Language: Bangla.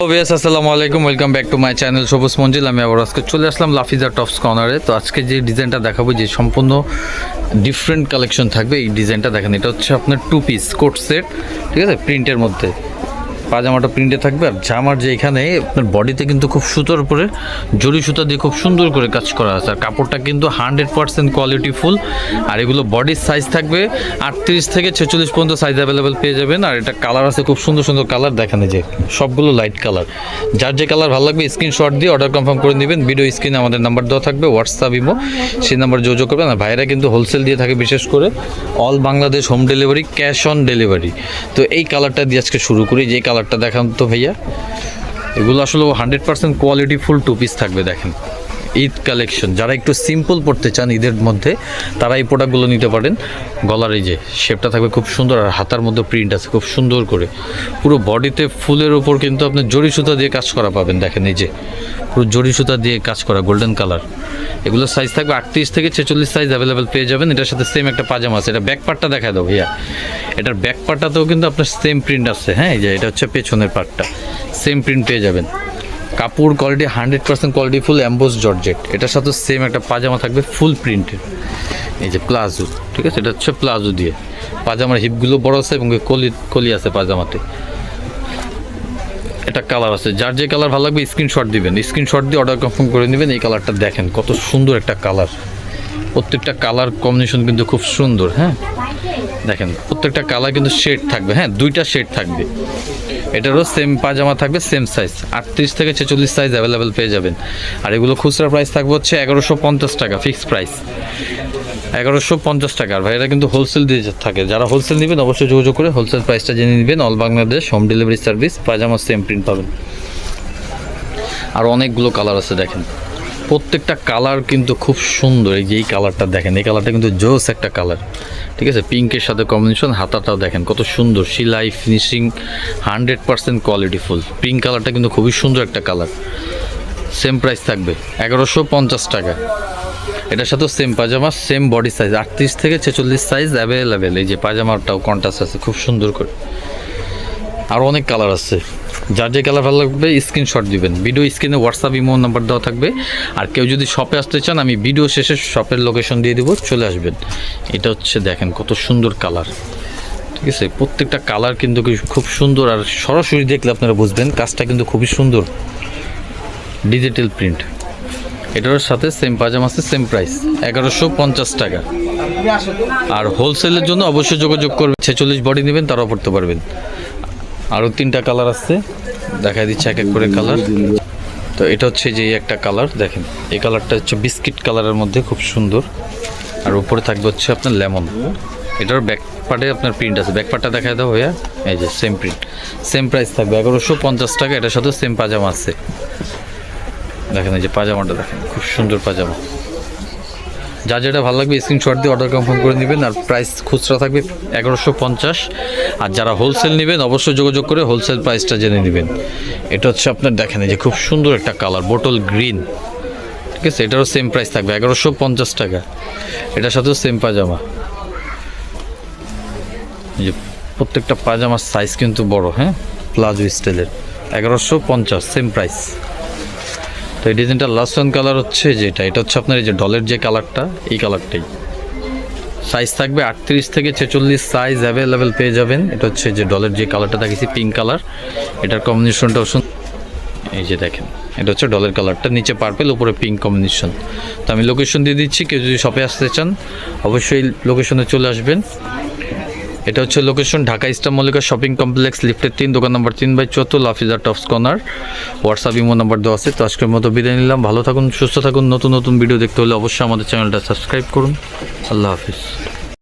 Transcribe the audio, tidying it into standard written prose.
আসসালামু আলাইকুম, welcome back to my channel সবুজ মঞ্জিল। আমি আবার আজকে চলে আসলাম লাফিজা টপস কর্নারে। তো আজকে যে ডিজাইনটা দেখাবো, যে সম্পূর্ণ ডিফারেন্ট কালেকশন থাকবে, এই ডিজাইনটা দেখেন। এটা হচ্ছে আপনার টু পিস কোট সেট, ঠিক আছে, প্রিন্টের মধ্যে। পাজামাটা প্রিন্টে থাকবে, আর জামার যে এখানে আপনার বডিতে কিন্তু খুব সুতোর উপরে জরি সুতা দিয়ে খুব সুন্দর করে কাজ করা আছে। আর কাপড়টা কিন্তু 100% কোয়ালিটি ফুল। আর এগুলো বডির সাইজ থাকবে 38 থেকে 46 পর্যন্ত সাইজ অ্যাভেলেবেল পেয়ে যাবেন। আর এটা কালার আছে খুব সুন্দর সুন্দর কালার, দেখেন যে সবগুলো লাইট কালার। যার যে কালার ভালো লাগবে স্ক্রিনশট দিয়ে অর্ডার কনফার্ম করে নেবেন। ভিডিও স্ক্রিনে আমাদের নাম্বার দেওয়া থাকবে, হোয়াটসঅ্যাপ ইমো, সেই নাম্বার যোগাযোগ করবেন। আর ভাইরা কিন্তু হোলসেল দিয়ে থাকে, বিশেষ করে all Bangladesh home delivery, cash on delivery. তো এই কালারটা দিয়ে আজকে শুরু করি। যে কালারটা দেখান তো ভাইয়া, এগুলো আসলে 100% কোয়ালিটি ফুল টু পিস থাকবে। দেখেন ঈদ কালেকশন, যারা একটু সিম্পল পড়তে চান ঈদের মধ্যে, তারা এই প্রোডাক্টগুলো নিতে পারেন। গলার এই যে শেপটা থাকবে খুব সুন্দর, আর হাতার মধ্যে প্রিন্ট আছে খুব সুন্দর করে। পুরো বডিতে ফুলের ওপর কিন্তু আপনি জরি সুতা দিয়ে কাজ করা পাবেন। দেখেন এই যে পুরো জরি সুতা দিয়ে কাজ করা, গোল্ডেন কালার। এগুলো সাইজ থাকবে 38 থেকে 46 সাইজ অ্যাভেলেবেল পেয়ে যাবেন। এটার সাথে সেম একটা পাজামা আছে। এটা ব্যাক পার্টটা দেখা দাও ভাইয়া। এটার ব্যাক পার্টটাতেও কিন্তু আপনার সেম প্রিন্ট আছে। হ্যাঁ, এই যে এটা হচ্ছে পেছনের পার্টটা, সেম প্রিন্ট পেয়ে যাবেন। কাপড় quality 100% quality full emboss georgette. এটার সাথে সেম একটা পাজামা থাকবে ফুল প্রিন্টের। এই যে প্লাজো, ঠিক আছে, এটা হচ্ছে প্লাজো দিয়ে। পাজামার হিপগুলো বড় আছে এবং কলি আছে পাজামাতে। এটা কালার আছে, যার যে কালার ভালো লাগবে স্ক্রিনশট দিবেন, স্ক্রিনশট দিয়ে অর্ডার কনফার্ম করে নেবেন। এই কালারটা দেখেন কত সুন্দর একটা কালার। প্রত্যেকটা কালার কম্বিনেশন কিন্তু খুব সুন্দর। হ্যাঁ দেখেন, প্রত্যেকটা কালার কিন্তু শেড থাকবে। হ্যাঁ, দুইটা শেড থাকবে। এটারও সেম পাজামা থাকবে, সেম সাইজ 38 থেকে 46 সাইজ অ্যাভেলেবেল পেয়ে যাবেন। আর এগুলো খুচরা প্রাইস থাকবে হচ্ছে 1150 টাকা, ফিক্সড প্রাইস 1150 টাকা। আর ভাইরা কিন্তু হোলসেল দিয়ে থাকে, যারা হোলসেল নেবেন অবশ্যই যোগাযোগ করে হোলসেল প্রাইসটা জেনে নেবেন। All Bangladesh home delivery service, pyjama same print পাবেন। আর অনেকগুলো কালার আছে, দেখেন প্রত্যেকটা কালার কিন্তু খুব সুন্দর। এই যে এই কালারটা দেখেন, এই কালারটা কিন্তু জোস একটা কালার, ঠিক আছে, পিঙ্কের সাথে কম্বিনেশন। হাতাটাও দেখেন কত সুন্দর, সেলাই ফিনিশিং 100% কোয়ালিটি ফুল। পিঙ্ক কালারটা কিন্তু খুবই সুন্দর একটা কালার। সেম প্রাইস থাকবে 1150 টাকা। এটার সাথেও সেম পাজামা, সেম বডি সাইজ 38 থেকে 46 সাইজ অ্যাভেলেবেল। এই যে পাজামাটাও কন্ট্রাস্ট আছে খুব সুন্দর করে। আর অনেক কালার আছে, যার যে কালার ভালো লাগবে স্ক্রিনশট দিবেন। ভিডিও স্ক্রিনে হোয়াটসঅ্যাপ ইমো নাম্বার দেওয়া থাকবে। আর কেউ যদি শপে আসতে চান, আমি ভিডিও শেষে শপের লোকেশন দিয়ে দেবো, চলে আসবেন। এটা হচ্ছে দেখেন কত সুন্দর কালার, ঠিক আছে। প্রত্যেকটা কালার কিন্তু খুব সুন্দর। আর সরাসরি দেখলে আপনারা বুঝবেন কাজটা কিন্তু খুবই সুন্দর, ডিজিটাল প্রিন্ট। এটার সাথে সেম পাজামা আছে, সেম প্রাইস 1150 টাকা। আর হোলসেলের জন্য অবশ্যই যোগাযোগ করবেন। 46 বডি নেবেন তারাও পড়তে পারবেন। আরও 3টা কালার আছে, দেখা দিচ্ছে এক এক করে কালার। তো এটা হচ্ছে যে একটা কালার, দেখেন এই কালারটা হচ্ছে বিস্কিট কালারের মধ্যে খুব সুন্দর। আর উপরে থাকবে হচ্ছে আপনার লেমন। এটার ব্যাক পার্টে আপনার প্রিন্ট আছে, ব্যাক পার্টটা দেখা দাও ভাইয়া। এই যে সেম প্রিন্ট, সেম প্রাইস থাকবে 1150 টাকা। এটার সাথে সেম পাজামা আছে, দেখেন এই যে পাজামাটা দেখেন খুব সুন্দর পাজামা। যা যেটা ভালো লাগবে স্ক্রিনশট দিয়ে অর্ডার কনফার্ম করে নেবেন। আর প্রাইস খুচরা থাকবে 1150। আর যারা হোলসেল নেবেন অবশ্যই যোগাযোগ করে হোলসেল প্রাইসটা জেনে নেবেন। এটা হচ্ছে আপনার দেখেন এই যে খুব সুন্দর একটা কালার, বোটল গ্রিন, ঠিক আছে। এটারও সেম প্রাইস থাকবে 1150 টাকা। এটার সাথেও সেম পাজামা। এই যে প্রত্যেকটা পাজামার সাইজ কিন্তু বড়, হ্যাঁ, প্লাজো স্টাইলের। 1150 সেম প্রাইস। তো এই ডিজাইনটা লাস্ট ওয়ান কালার হচ্ছে যেটা, এটা হচ্ছে আপনার এই যে ডলের যে কালারটা, এই কালারটাই। সাইজ থাকবে 38 থেকে 46 সাইজ অ্যাভেলেবেল পেয়ে যাবেন। এটা হচ্ছে যে ডলের যে কালারটা দেখেছি, পিঙ্ক কালার। এটার কম্বিনেশনটাও এই যে দেখেন, এটা হচ্ছে ডলের কালারটা, নিচে পার্পেল, উপরে পিঙ্ক কম্বিনেশন। তো আমি লোকেশন দিয়ে দিচ্ছি, কেউ যদি শপে আসতে চান অবশ্যই লোকেশনে চলে আসবেন। এটা হচ্ছে location Dhaka Easter Mallika shopping complex, লিফটের 3, দোকান নম্বর 3/14, Lafiza tops corner. WhatsApp imo number দেওয়া আছে। তো আজকের মতো বিদায় নিলাম, ভালো থাকুন, সুস্থ থাকুন। নতুন নতুন ভিডিও দেখতে হলে অবশ্যই আমাদের চ্যানেলটা সাবস্ক্রাইব করুন। আল্লাহ হাফিজ।